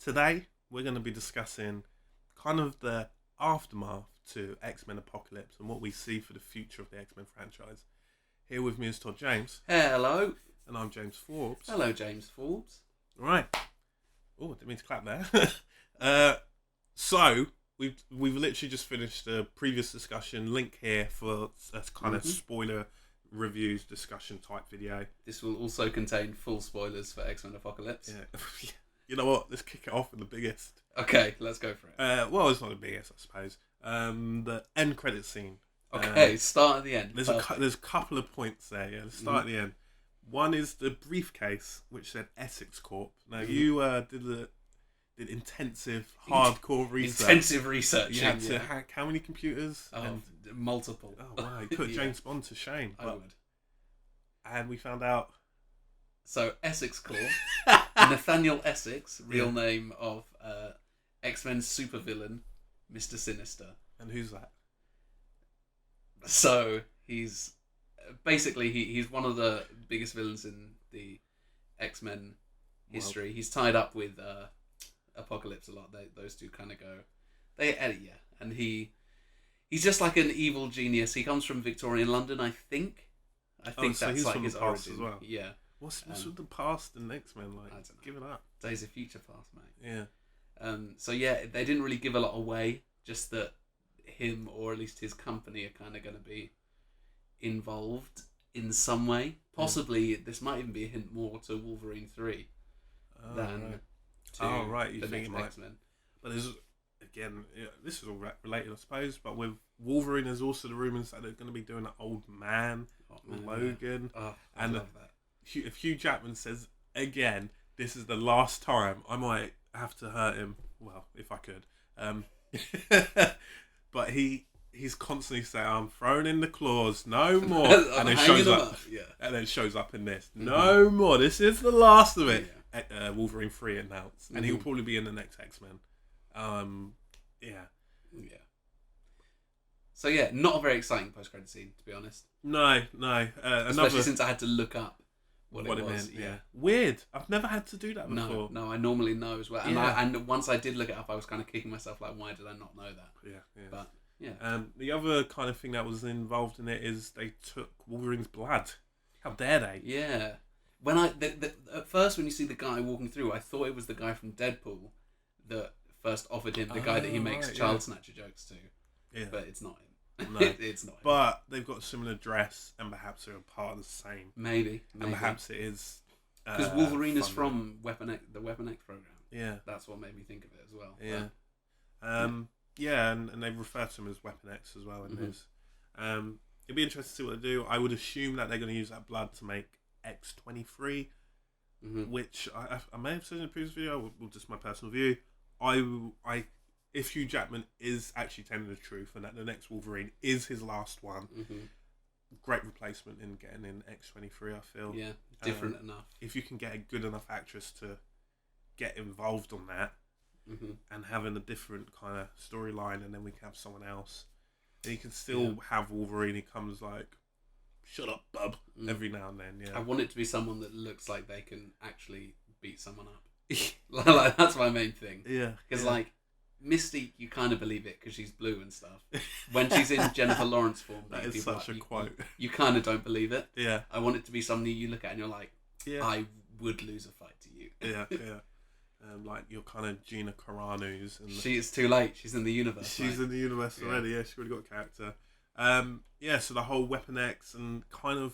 Today, we're going to be discussing kind of the aftermath to X-Men Apocalypse and what we see for the future of the X-Men franchise. Here with me is Todd James. Hello. And I'm James Forbes. Hello, James Forbes. Right. Oh, didn't mean to clap there. So, we've literally just finished the previous discussion. Link here for a kind of spoiler reviews discussion type video. This will also contain full spoilers for X-Men Apocalypse. Yeah. You know what? Let's kick it off with the biggest. Okay, let's go for it. Well, it's not the biggest, I suppose. The end credit scene. Okay, start at the end. There's a couple of points there. Yeah, let's start at the end. One is the briefcase, which said Essex Corp. Now you did intensive, hardcore research. Intensive research. You had to hack how many computers? Multiple. Oh wow! You put James Bond to shame. I would. And we found out. So Essex Corp, Nathaniel Essex, real name of X-Men supervillain, Mr. Sinister. And who's that? So he's basically he's one of the biggest villains in the X-Men history. Well, he's tied up with Apocalypse a lot. Those two kind of go. And he's just like an evil genius. He comes from Victorian London, I think. So that's like his origin. As well. Yeah. What's with the past and X-Men like? I don't know. Give it up. Days of Future Past, mate. Yeah. So yeah, they didn't really give a lot away. Just that him, or at least his company, are kind of going to be involved in some way. Possibly, this might even be a hint more to Wolverine 3 than to You the think next X-Men. But there's again, this is all related, I suppose. But with Wolverine, there's also the rumors that they're going to be doing an old man, Logan, I love that. If Hugh Jackman says again, this is the last time, I might have to hurt him. Well, if I could. But he's constantly saying, "I'm throwing in the claws, no more," and then shows up. And then shows up in this, no more. This is the last of it. Yeah. Wolverine 3 announced, and he'll probably be in the next X-Men. Yeah. So yeah, not a very exciting post-credit scene, to be honest. No. Especially since I had to look up what it was. Meant. Yeah. Weird. I've never had to do that before. No, I normally know as well. And once I did look it up, I was kind of kicking myself like, why did I not know that? Yeah. But yeah. The other kind of thing that was involved in it is they took Wolverine's blood. How dare they? Yeah. When at first when you see the guy walking through, I thought it was the guy from Deadpool that first offered him, the guy that he makes child snatcher jokes to. Yeah. But it's not him. No. It's not him. But they've got a similar dress, and perhaps they're a part of the same. Maybe. And perhaps it is... Because Wolverine is from the Weapon X program. Yeah. That's what made me think of it as well. Yeah. And they refer to him as Weapon X as well in this. It'd be interesting to see what they do. I would assume that they're going to use that blood to make X-23, which I may have said in the previous video, or just my personal view. If Hugh Jackman is actually telling the truth and that the next Wolverine is his last one, great replacement in getting in X-23, I feel. Yeah, different enough. If you can get a good enough actress to get involved on that and having a different kind of storyline, and then we can have someone else. And you can still have Wolverine, he comes like, shut up, bub, every now and then, I want it to be someone that looks like they can actually beat someone up. Like, that's my main thing. Yeah. Because, like, Mystique, you kind of believe it because she's blue and stuff. When she's in Jennifer Lawrence form, that is such a quote. You kind of don't believe it. Yeah. I want it to be somebody you look at and you're like, I would lose a fight to you. Yeah. Like your kind of Gina Carano's. And it's too late. She's in the universe. She's in the universe already. Yeah, she's already got a character. So the whole Weapon X and kind of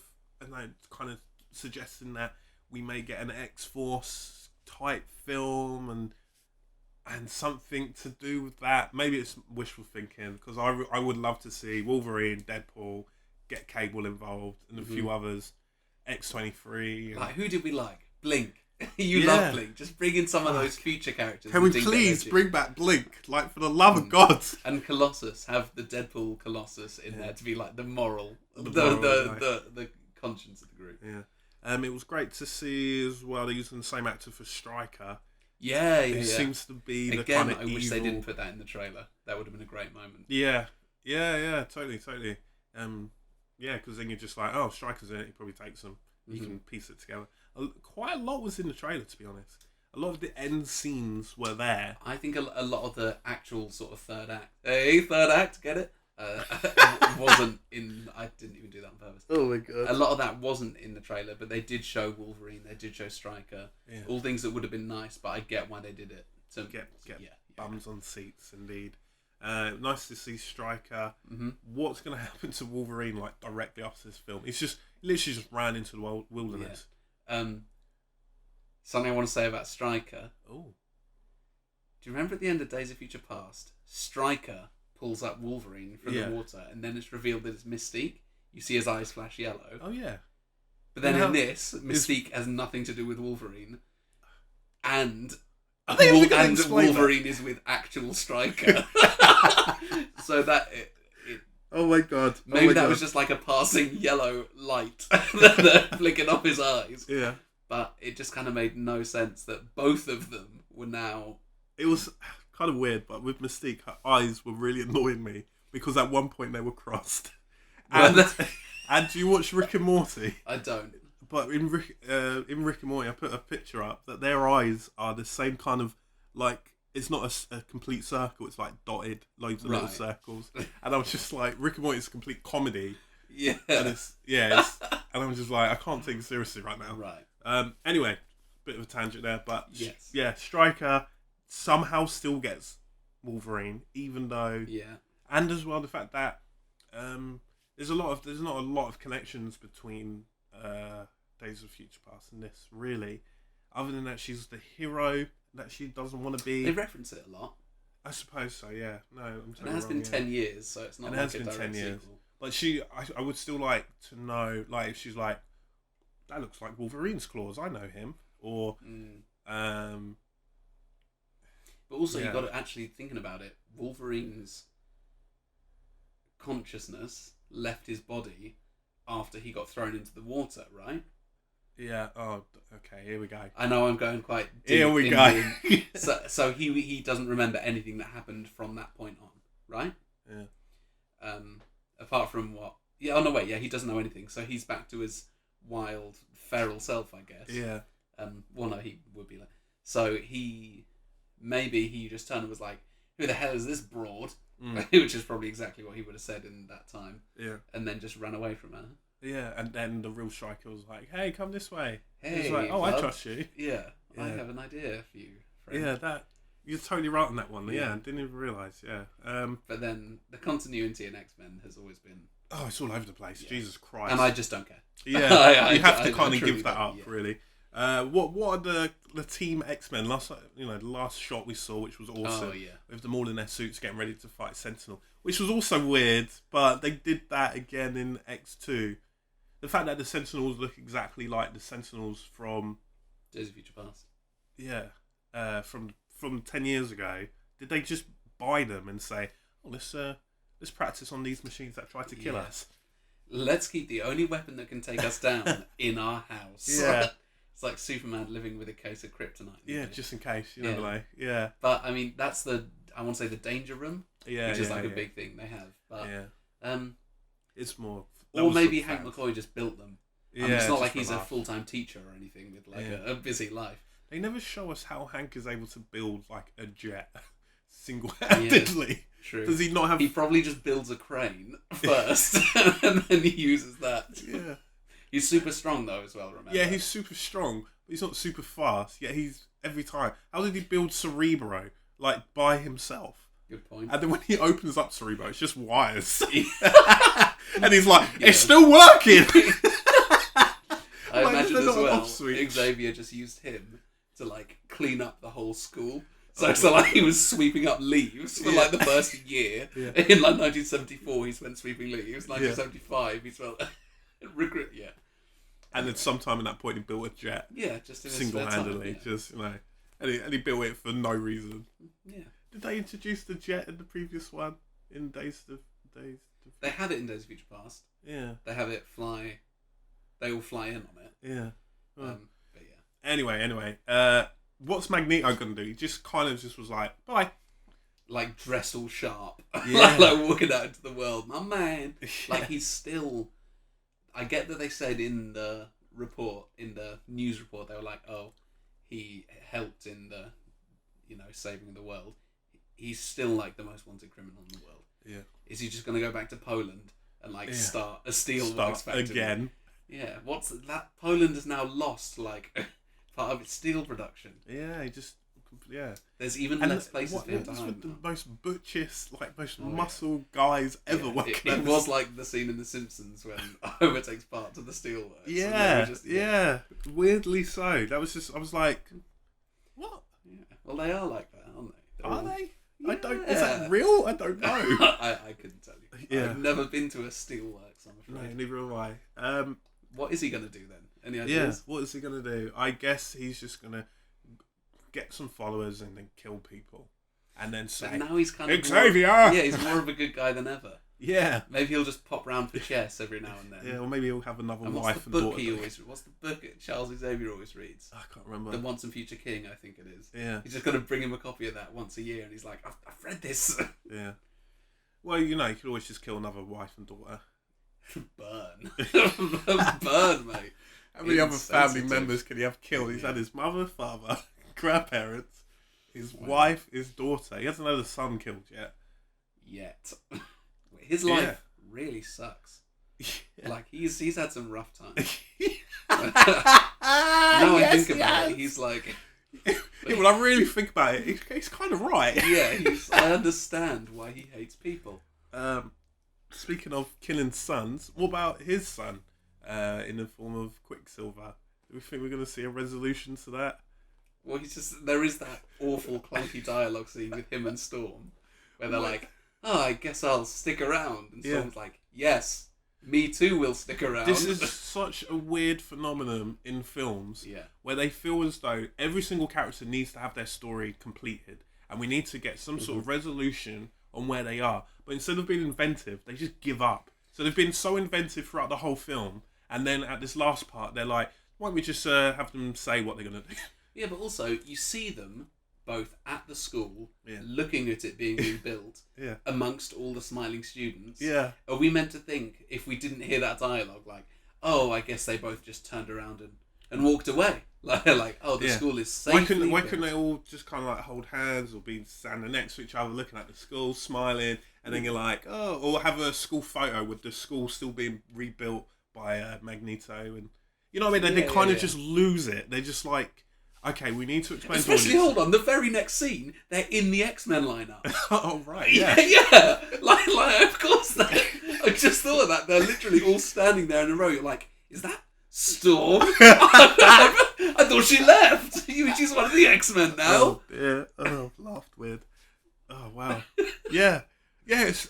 suggesting that we may get an X-Force type film and something to do with that. Maybe it's wishful thinking, because I would love to see Wolverine, Deadpool, get Cable involved, and a few others. X-23. Like, who did we like? Blink. You love Blink. Just bring in some of those future characters. Can we please bring back Blink? Like, for the love of God. And Colossus. Have the Deadpool Colossus in there to be like the moral, the conscience of the group. Yeah. It was great to see as well. They're using the same actor for Stryker. Yeah. It seems to be the Again, kind of I wish evil... they didn't put that in the trailer. That would have been a great moment. Yeah, totally. Because then you're just like, oh, Stryker's in it, he probably takes them. You can piece it together. Quite a lot was in the trailer, to be honest. A lot of the end scenes were there. I think a lot of the actual sort of third act, get it? Wasn't in. I didn't even do that on purpose. Oh my god! A lot of that wasn't in the trailer, but they did show Wolverine. They did show Stryker. Yeah. All things that would have been nice, but I get why they did it. So Get yeah. bums on seats, indeed. Nice to see Stryker. Mm-hmm. What's going to happen to Wolverine like directly after this film? He's just literally just ran into the wilderness. Something I want to say about Stryker. Oh, Do you remember at the end of Days of Future Past, Stryker pulls up Wolverine from the water, and then it's revealed that it's Mystique. You see his eyes flash yellow. oh yeah. But then in this, Mystique has nothing to do with Wolverine, and Are they ever gonna explain Wolverine is with actual Stryker. So that Oh my god! maybe that was just like a passing yellow light that flicking off his eyes. Yeah. But it just kind of made no sense that both of them were now. It was kind of weird, but with Mystique, her eyes were really annoying me because at one point they were crossed. And do you watch Rick and Morty? I don't. But in Rick and Morty, I put a picture up that their eyes are the same kind of like. It's not a complete circle. It's like dotted, loads of little circles. And I was just like, Rick and Morty is a complete comedy. Yeah. And and I'm just like, I can't take it seriously right now. Right. Anyway, bit of a tangent there, but yes. yeah, Stryker somehow still gets Wolverine, even though and as well the fact that there's not a lot of connections between Days of Future Past and this really, other than that she's the hero that she doesn't want to be. They reference it a lot. I suppose so. Yeah. No, I'm totally and it has wrong, been 10 years, so it's not. And like it has a been direct 10 years. sequel. But I would still like to know, like, if she's like, that looks like Wolverine's claws. I know him. Or, But also, you got to actually thinking about it. Wolverine's consciousness left his body after he got thrown into the water, right? Yeah. Oh, okay. Here we go. I know I'm going quite deep. Here we go. So he doesn't remember anything that happened from that point on, right? Yeah. Apart from what? Yeah. Oh no, wait. Yeah, he doesn't know anything. So he's back to his wild, feral self, I guess. Yeah. Well, no, he would be like. So maybe he just turned and was like, "Who the hell is this broad?" Which is probably exactly what he would have said in that time. Yeah. And then just ran away from her. Yeah, and then the real Stryker was like, "Hey, come this way." Hey, he's like, "Oh, bud. I trust you." Yeah, I have an idea for you, friend. Yeah, that you're totally right on that one. Yeah, didn't even realise. Yeah. But then the continuity in X-Men has always been. Oh, it's all over the place. Yeah. Jesus Christ. And I just don't care. Yeah, you have to kind of truly give that up, don't, really. What are the Team X-Men? The last shot we saw, which was awesome. Oh yeah. With them all in their suits getting ready to fight Sentinel, which was also weird, but they did that again in X2. The fact that the Sentinels look exactly like the Sentinels from Days of Future Past. Yeah, from 10 years ago. Did they just buy them and say, "Oh, let's practice on these machines that try to kill us"? Let's keep the only weapon that can take us down in our house. Yeah. It's like Superman living with a case of kryptonite. Yeah, just in case. You never know. Yeah. But I mean, that's I want to say the danger room. Yeah. Which is like a big thing they have. But it's more. Or maybe Hank McCoy just built them. Yeah, it's not like he's a full-time teacher or anything with like a busy life. They never show us how Hank is able to build like a jet single-handedly. Yeah, true. Does he not have? He probably just builds a crane first, and then he uses that. Yeah. He's super strong though as well. Remember? Yeah, he's super strong, but he's not super fast. Yet he's every time. How did he build Cerebro like by himself? Good point. And then when he opens up Cerebro, it's just wires. And he's like, "It's still working." I imagine as well, Xavier just used him to like clean up the whole school. So like he was sweeping up leaves for like the first year. Yeah. In like 1974, he spent sweeping leaves. 1975, he spent recruit. Yeah. And then sometime in that point, he built a jet. Yeah, just in his single-handedly, spare time, just and he built it for no reason. Yeah. Did they introduce the jet in the previous one in Days of? They have it in Days of Future Past. Yeah. They have it fly. They all fly in on it. Yeah. Well, but yeah. Anyway, what's Magneto gonna do? He just kind of just was like, bye. Like dressed all sharp. Yeah. like walking out into the world. My man. Like he's still. I get that they said in the report, in the news report, they were like, oh, he helped in the, saving the world, he's still like the most wanted criminal in the world. Yeah. Is he just going to go back to Poland and Yeah. start a steelworks factory again? Yeah. What's that? Poland has now lost like part of its steel production. Yeah, he just There's even less places for him to What hide with the now. most butchest, like most Oh, yeah. muscle guys ever Yeah, working. it was like the scene in The Simpsons when Homer takes part to the steelworks. and they Yeah, were just, yeah. Weirdly so. That was just. I was like, what? Yeah. Well, they are like that, aren't they? They're Are all- they? Yeah. I don't. Is that real? I don't know. I couldn't tell you. Yeah. I've never been to a steelworks, I'm No, afraid. neither have I. What is he going to do then? Any Yeah. ideas? What is he gonna do? I guess he's just gonna get some followers and then kill people, and then But say, now he's kind of Xavier! yeah, he's more of a good guy than ever. yeah, Maybe he'll just pop round for chess every now and then. yeah, or maybe he'll have another And wife what's the and book daughter. he always? What's the book Charles Xavier always reads? I can't remember. The Once and Future King, I think it is. Yeah, He's just going to bring him a copy of that once a year, and he's like, I've read this. yeah. Well, you could always just kill another wife and daughter. Burn. Burn, mate. How many other family Insensitive. members can he have killed? He's Yeah. had his mother, father, grandparents, his wife, his daughter. He hasn't had a son killed yet. Yet. His life really sucks. Yeah. Like, he's had some rough times. now Now I think about it, he's like... Yeah, when I really think about it, he's kind of right. Yeah, I understand why he hates people. Speaking of killing sons, what about his son in the form of Quicksilver? Do we think we're going to see a resolution to that? Well, there is that awful clunky dialogue scene with him and Storm, where they're What? like, "Oh, I guess I'll stick around," and Yeah. Storm's like, "Yes, me too will stick around." This is such a weird phenomenon in films yeah, where they feel as though every single character needs to have their story completed and we need to get some sort of resolution on where they are. But instead of being inventive, they just give up. So they've been so inventive throughout the whole film, and then at this last part, they're like, why don't we just have them say what they're going to do? yeah, but also you see them both at the school, Yeah. looking at it being rebuilt, Yeah. amongst all the smiling students. Yeah. Are we meant to think, if we didn't hear that dialogue, like, oh, I guess they both just turned around and walked away? Like, oh, the Yeah. school is safe. Why couldn't they all just kind of like hold hands or be standing next to each other, looking at the school, smiling, and then you're like, oh, or have a school photo with the school still being rebuilt by Magneto, and you know what I mean? They Yeah, kind of yeah. just lose it. They're just like, okay, we need to explain. Especially, to hold on, the very next scene, they're in the X-Men lineup. oh right, Yeah, yeah, yeah. Like, of course. I just thought of that. They're literally all standing there in a row. You're like, is that Storm? I thought she left. She's one of the X-Men now. Oh, yeah. Oh, laughed weird. Oh wow. Yeah. Yes.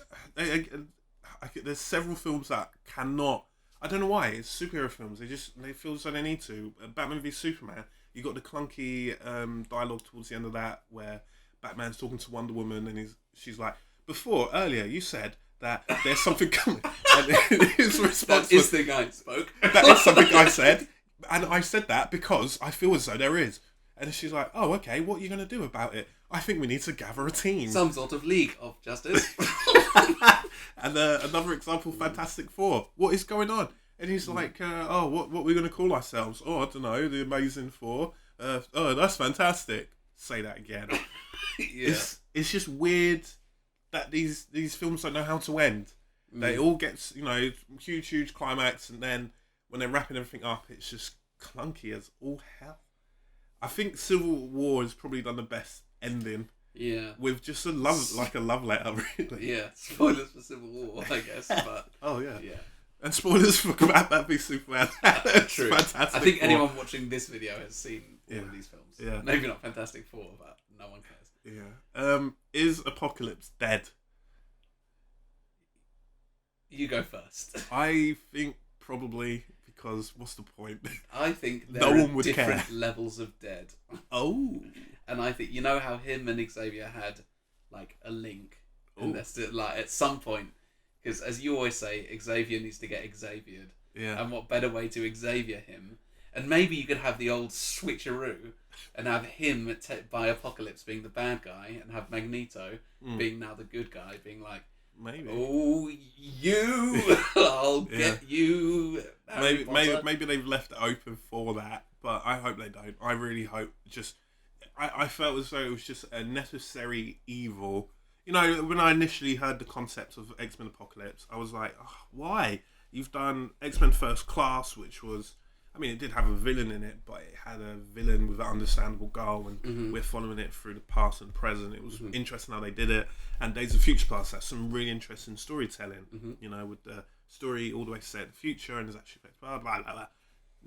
There's several films that cannot. I don't know why. It's superhero films. They feel as though they need to. Batman v Superman. You got the clunky dialogue towards the end of that where Batman's talking to Wonder Woman and she's like, earlier you said that there's something coming. And his response That is was, the guy who spoke. that is something I said. And I said that because I feel as though there is. And she's like, oh, okay, what are you going to do about it? I think we need to gather a team. Some sort of League of Justice. And another example, Fantastic Four. What is going on? And he's like, what are we going to call ourselves? Oh, I don't know, the Amazing Four. Oh, that's fantastic. Say that again. Yeah. It's just weird that these films don't know how to end. They all get, huge climax, and then when they're wrapping everything up, it's just clunky as all hell. I think Civil War has probably done the best ending Yeah. with just a love letter, really. Yeah. Spoilers for Civil War, I guess. But Oh yeah. yeah. And spoilers for Batman v Superman. It's True. Fantastic I think Four. anyone watching this video has seen all Yeah. of these films. Yeah. Maybe not Fantastic Four, but no one cares. Yeah. Is Apocalypse dead? You go first. I think probably, because what's the point? I think there No are one would different care. levels of dead. Oh. And I think, you know how him and Xavier had, like, a link? Ooh. And they're still, like, at some point, because as you always say, Xavier needs to get Xaviered. Yeah. And what better way to Xavier him? And maybe you could have the old switcheroo and have him by Apocalypse being the bad guy and have Magneto being now the good guy, being like, Maybe. oh, you! I'll Yeah. get you! Harry Potter. Maybe they've left it open for that, but I hope they don't. I really hope. I felt as though it was just a necessary evil. You know, when I initially heard the concept of X-Men Apocalypse, I was like, oh, why? You've done X-Men First Class, which was, I mean, it did have a villain in it, but it had a villain with an understandable goal, and we're following it through the past and present. It was interesting how they did it. And Days of Future Past has some really interesting storytelling, you know, with the story all the way set in the future, and there's actually blah, blah, blah, blah.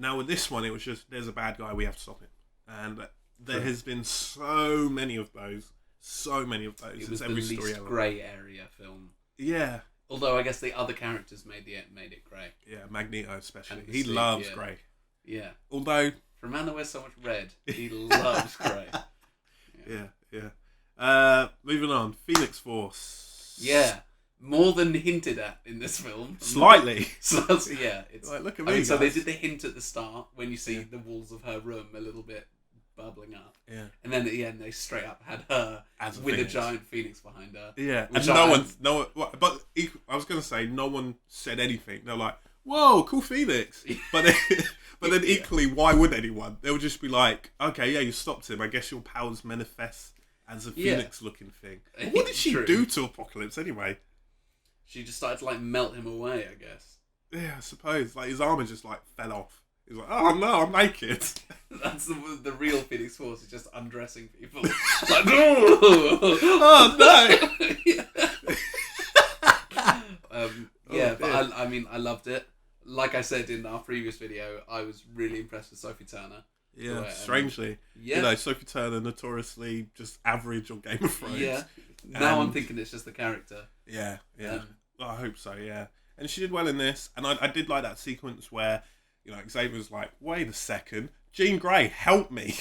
Now with this one, it was just, there's a bad guy, we have to stop him. And there has been so many of those. It was the least grey area film. Yeah. Although I guess the other characters made it grey. Yeah, Magneto especially. He loves grey. Yeah. Although, for a man that wears so much red, he loves grey. Yeah. Moving on, Phoenix Force. Yeah. More than hinted at in this film. Slightly. So yeah, it's like, look at me. So they did the hint at the start when you see the walls of her room a little bit bubbling up. Yeah. And then at the end they straight up had her with Phoenix. a giant phoenix behind her. Yeah. And no one, but I was going to say, no one said anything. They're like, whoa, cool Phoenix. But then equally, why would anyone? They would just be like, okay, yeah, you stopped him. I guess your powers manifest as a Phoenix-looking thing. But what did she do to Apocalypse anyway? She just started to like melt him away, I guess. Yeah, I suppose. Like his armor just like fell off. He's like, oh no, I'm naked. That's the real Phoenix Force, is just undressing people. Like, no! Oh no! But I mean, I loved it. Like I said in our previous video, I was really impressed with Sophie Turner. Yeah, strangely. You know, Sophie Turner, notoriously just average on Game of Thrones. Yeah. Now I'm thinking it's just the character. Yeah. I hope so, yeah. And she did well in this, and I did like that sequence where, you know, Xavier's like, wait a second, Jean Grey, help me.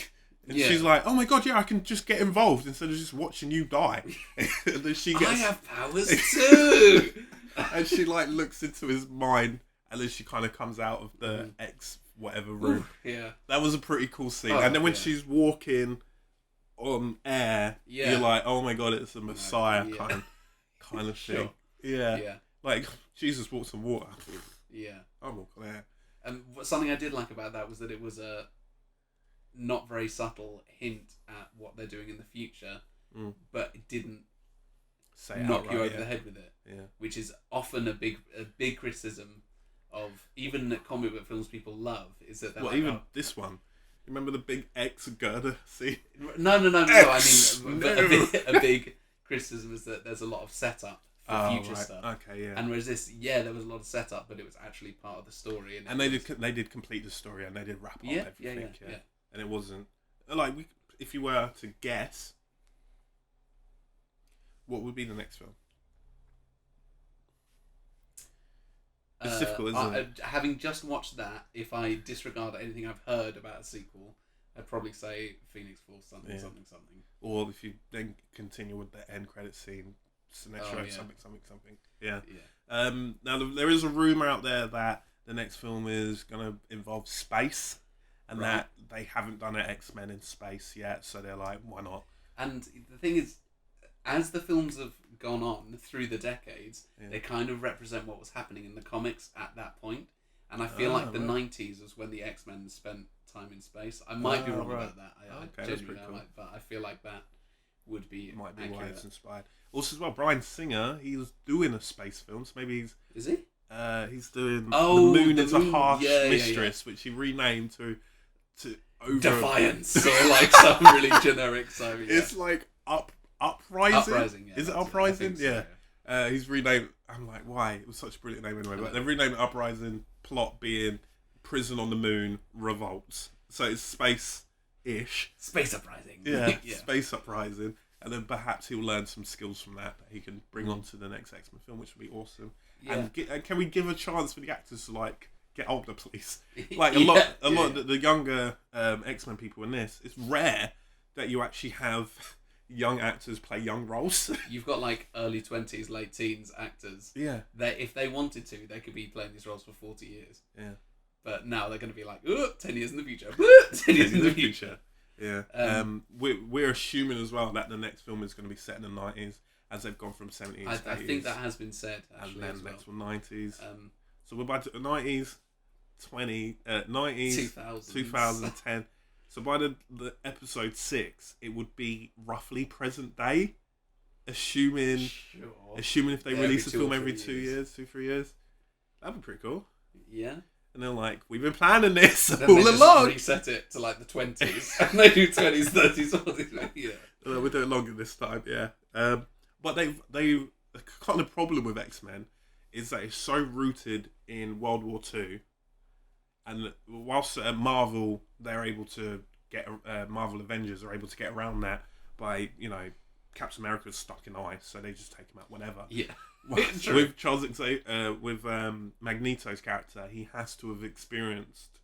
And she's like, oh my god, yeah, I can just get involved instead of just watching you die. And then she gets... I have powers too! And she like looks into his mind, and then she kind of comes out of the whatever room. Yeah. That was a pretty cool scene. And then when she's walking on air, you're like, oh my god, it's a Messiah kind of thing. Yeah. Like, Jesus walks on water. Yeah. I walk on air. And something I did like about that was that it was a not very subtle hint at what they're doing in the future, but it didn't knock you over the head with it. Yeah. Which is often a big criticism of even comic book films people love, is that they're like, even this one. Remember the big X girder scene? No. I mean, a big criticism is that there's a lot of setup for future stuff. Okay, yeah. And whereas this, there was a lot of setup, but it was actually part of the story. And they did complete the story, and they did wrap up everything. Yeah. And it wasn't like if you were to guess, what would be the next film? It's difficult, isn't it? Having just watched that, if I disregard anything I've heard about a sequel, I'd probably say Phoenix Force something. Or if you then continue with the end credit scene, Sinestro something. Yeah. Now there is a rumor out there that the next film is going to involve space, and that they haven't done an X-Men in space yet, so they're like, why not? And the thing is, as the films have gone on through the decades, they kind of represent what was happening in the comics at that point. And I feel like the 90s was when the X-Men spent time in space. I might be wrong about that. I genuinely cool. But I feel like that would be might be accurate. why it's inspired. Also, as well, Bryan Singer, he was doing a space film, so maybe he's... Is he? He's doing The Moon is a Harsh Mistress, which he renamed to Defiance, or like some really generic. So it's like Uprising. Uprising, is it Uprising? So, yeah. He's renamed. I'm like, why? It was such a brilliant name anyway. But they've renamed it Uprising. Plot being Prison on the Moon revolts. So it's space-ish. Space Uprising. Yeah, Space Uprising. And then perhaps he'll learn some skills from that he can bring on to the next X-Men film, which would be awesome. Yeah. And can we give a chance for the actors to like get older, please? Like a lot of the younger X-Men people in this, it's rare that you actually have young actors play young roles. You've got like early 20s, late teens actors. Yeah. That if they wanted to, they could be playing these roles for 40 years. Yeah. But now they're going to be like, 10 years in the future. 10 years in the future. Yeah. We're assuming as well that the next film is going to be set in the 90s, as they've gone from 70s to 80s. I think that has been said, actually, and then as well. next one 90s. So we're back to the 90s. 90s, 2000s. 2010. So by the episode 6, it would be roughly present day, assuming Sure. if they Yeah, release a every 2 film or every 3 2 years, 3 years. That'd be pretty cool. Yeah. And they're like, we've been planning this Then all they just along. reset it to like the 20s, and they do 20s, 30s, 40s. Yeah. We're doing longer this time, yeah. But they the kind of problem with X-Men is that it's so rooted in World War II, and whilst Marvel, they're able to get Marvel Avengers are able to get around that by, you know, Captain America's stuck in ice, so they just take him out whenever. Yeah. With Charles Xavier, with Magneto's character, he has to have experienced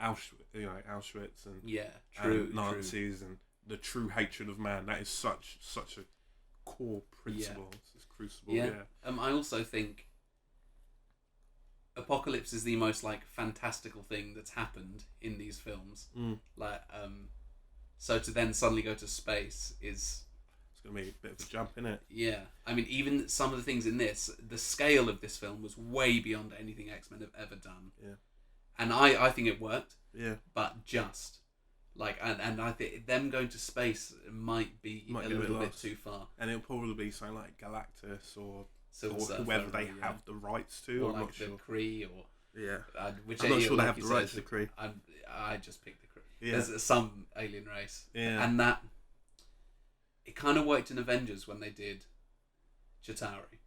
Auschwitz and Yeah. True. and Nazis and the true hatred of man. That is such a core principle. It's crucible. Yeah. Yeah. I also think Apocalypse is the most like fantastical thing that's happened in these films. Like, so to then suddenly go to space is. It's gonna be a bit of a jump, innit? Yeah, I mean, even some of the things in this, the scale of this film was way beyond anything X-Men have ever done. Yeah. And I think it worked. Yeah. But just like, and I think them going to space might be a little bit too far. And it'll probably be something like Galactus or Silver Surfer, whoever they have the rights to. or I'm like not sure. the Kree, or Yeah. which I'm not sure they like have you the said, rights to the Kree. I just picked the Kree. Yeah. There's some alien race. Yeah. And that it kind of worked in Avengers when they did Chitauri.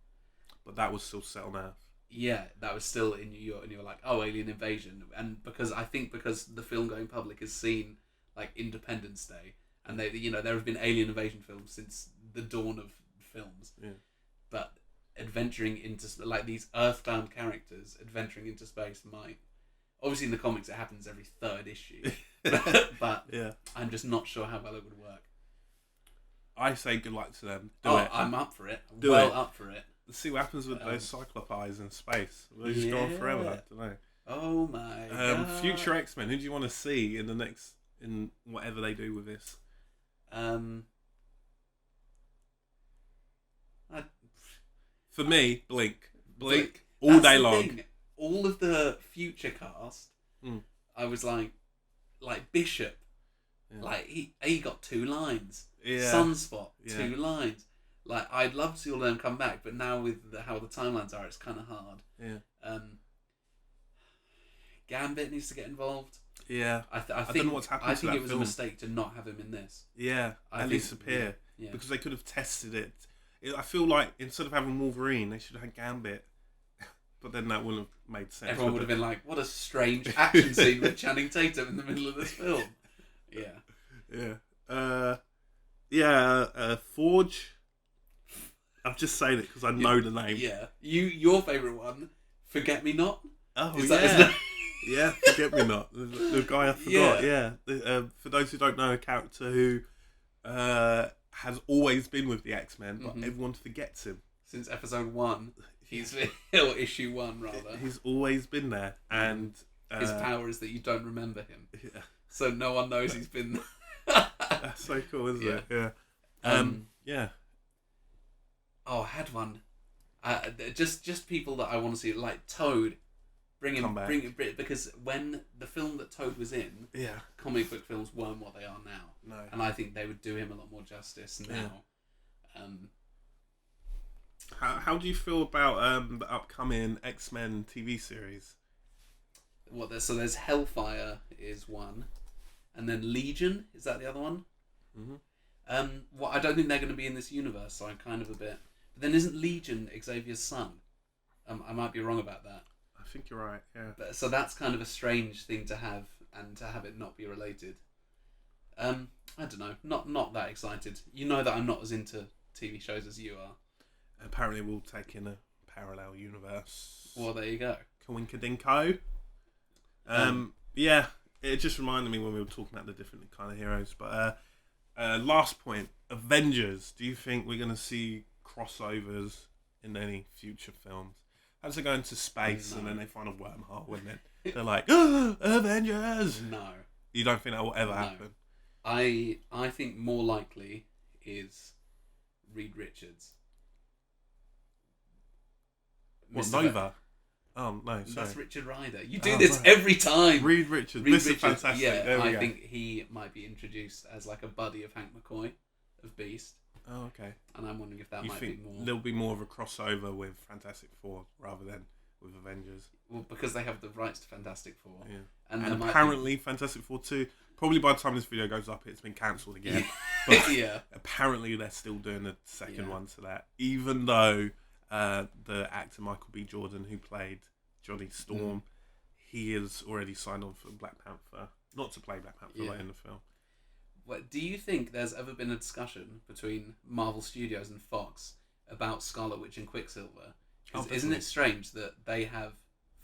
But that was still set on Earth. Yeah, that was still in New York, and you were like, "Oh, alien invasion!" And because the film going public has seen like Independence Day, and they, you know, there have been alien invasion films since the dawn of films. Yeah. But adventuring into like these earthbound characters adventuring into space might, obviously in the comics it happens every 3rd issue, but Yeah. I'm just not sure how well it would work. I say good luck to them. Do it. I'm up for it. Do it. Up for it. Let's see what happens with those Cyclops eyes in space. Will they just go on forever? I don't know. Oh my god. Future X-Men. Who do you want to see in whatever they do with this? For me, Blink all That's day the long. thing. All of the future cast, I was like Bishop, like he got 2 lines. Yeah. Sunspot, 2 lines. Like, I'd love to see all of them come back, but now with how the timelines are, it's kind of hard. Yeah. Gambit needs to get involved. Yeah. I think don't know what's happened to think that it was film. a mistake to not have him in this. Yeah. I At think- least appear. Yeah. Because they could have tested it. I feel like instead of having Wolverine, they should have had Gambit. But then that wouldn't have made sense. Everyone would have been like, "What a strange action scene with Channing Tatum in the middle of this film." Yeah. Yeah. Forge. I'm just saying it because I know the name. Yeah. Your favourite one, Forget Me Not. Oh, Is yeah. that- Yeah, Forget Me Not. The guy I forgot, yeah. For those who don't know, a character who has always been with the X-Men, but everyone forgets him. Since episode 1. He's or issue 1, rather. He's always been there, and... His power is that you don't remember him. Yeah. So no one knows he's been That's so cool, isn't it? Yeah. Yeah. Oh, I had one. Just people that I want to see, like Toad. Bring him back. Because when the film that Toad was in, Yeah. comic book films weren't what they are now. No. And I think they would do him a lot more justice now. How do you feel about the upcoming X-Men TV series? So there's Hellfire is one, and then Legion, is that the other one? I don't think they're going to be in this universe, so I'm kind of a bit. But then isn't Legion Xavier's son? I might be wrong about that. I think you're right. Yeah. So that's kind of a strange thing to have, and to have it not be related. I don't know. Not that excited. You know that I'm not as into TV shows as you are. Apparently, we'll take in a parallel universe. Well, there you go. Coinkadinko. Yeah, it just reminded me when we were talking about the different kind of heroes. But last point, Avengers. Do you think we're going to see crossovers in any future films? As they go into space and then they find a wormhole and then they're like, Avengers! No. You don't think that will ever happen? I think more likely is Reed Richards. What, Mr. Nova? Oh no, sorry. That's Richard Rider. You do Oh, this right. every time. Reed Richards. Reed This is Richards, fantastic. yeah, There we I go. think he might be introduced as like a buddy of Hank McCoy of Beast, Oh, okay. and I'm wondering if that You might think be more. there'll be more of a crossover with Fantastic Four rather than with Avengers? Well, because they have the rights to Fantastic Four, Yeah. and there And might apparently, Fantastic Four 2, probably by the time this video goes up, it's been cancelled be... again. But yeah, apparently, they're still doing a second Yeah. one to that, even though the actor Michael B. Jordan, who played Johnny Storm, he is already signed on for Black Panther. Not to play Black Panther Yeah. like in the film. What, do you think there's ever been a discussion between Marvel Studios and Fox about Scarlet Witch and Quicksilver? 'Cause Oh, isn't definitely. it strange that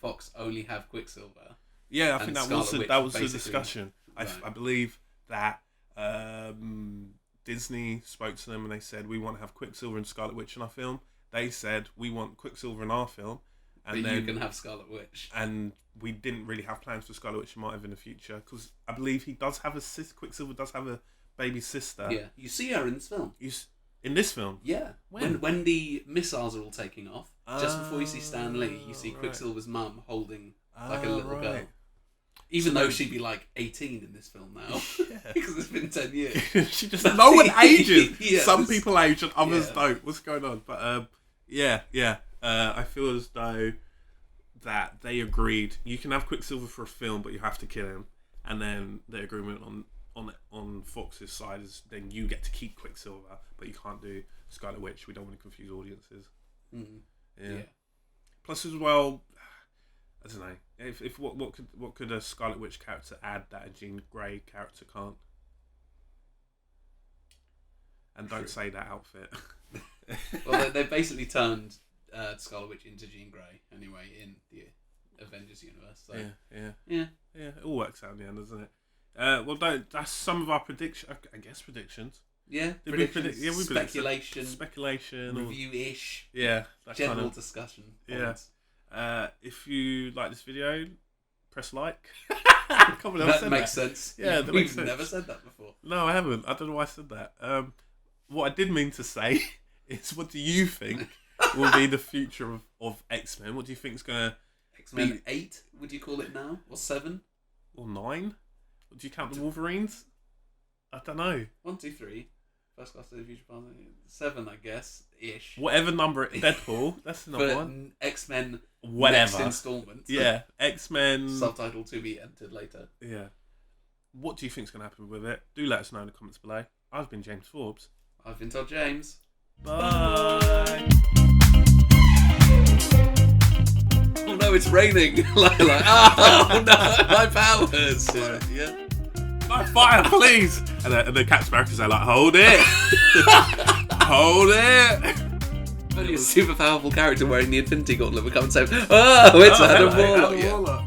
Fox only have Quicksilver? Yeah, I And think that Scarlet was the, Witch that was the basically- discussion. Right. I believe that Disney spoke to them and they said, we want to have Quicksilver and Scarlet Witch in our film. They said, we want Quicksilver in our film. And But then you can have Scarlet Witch. and we didn't really have plans for Scarlet Witch. Might have in the future, because I believe he does have a Quicksilver does have a baby sister. Yeah, you see her in this film. In this film. Yeah, When? when the missiles are all taking off, just before you see Stan Lee, you see right. Quicksilver's mum holding like a Ah, little right. girl. Even So though then- she'd be like 18 in this film now, Yeah. because it's been 10 years. She just no one ages. Yeah, Some this- people age and others yeah. don't. What's going on? But yeah. I feel as though that they agreed you can have Quicksilver for a film, but you have to kill him. And then the agreement on Fox's side is then you get to keep Quicksilver, but you can't do Scarlet Witch. We don't want to confuse audiences. Mm. Yeah. Yeah. Plus, as well, I don't know. If what could a Scarlet Witch character add that a Jean Grey character can't? And don't True. say that outfit. Well, they basically turned Scarlet Witch into Jean Grey anyway in the Avengers universe. So. Yeah. It all works out in the end, doesn't it? Well, that's some of our predictions. I guess predictions. Yeah, Did we predictions, predict? Yeah, we predicted. speculation, Speculation. Or, review-ish, yeah, that general kind of. discussion. Yeah. points. If you like this video, press like. Can't believe I That said makes sense. Yeah, that We've makes sense. never said that before. No, I haven't. I don't know why I said that. What I did mean to say is, what do you think will be the future of X-Men? What do you think is going to... X-Men 8, would you call it now? Or 7? Or 9? Do you count the Wolverines? I don't know. 1, 2, 3. First Class to the Future Past. 7, I guess, ish. Whatever number... Deadpool. That's the number But one. X-Men Whatever. next installment. Yeah. X-Men... Subtitle to be entered later. Yeah. What do you think is going to happen with it? Do let us know in the comments below. I've been James Forbes. I've been told James. Bye. Oh no, it's raining. like, oh no, my powers. Yeah. Like, fire, please! And the Captain America's there like, hold it! Hold it! Only a super powerful character wearing the Infinity Gauntlet would come and say, oh, it's Adam Warlock. Yeah. Warlock.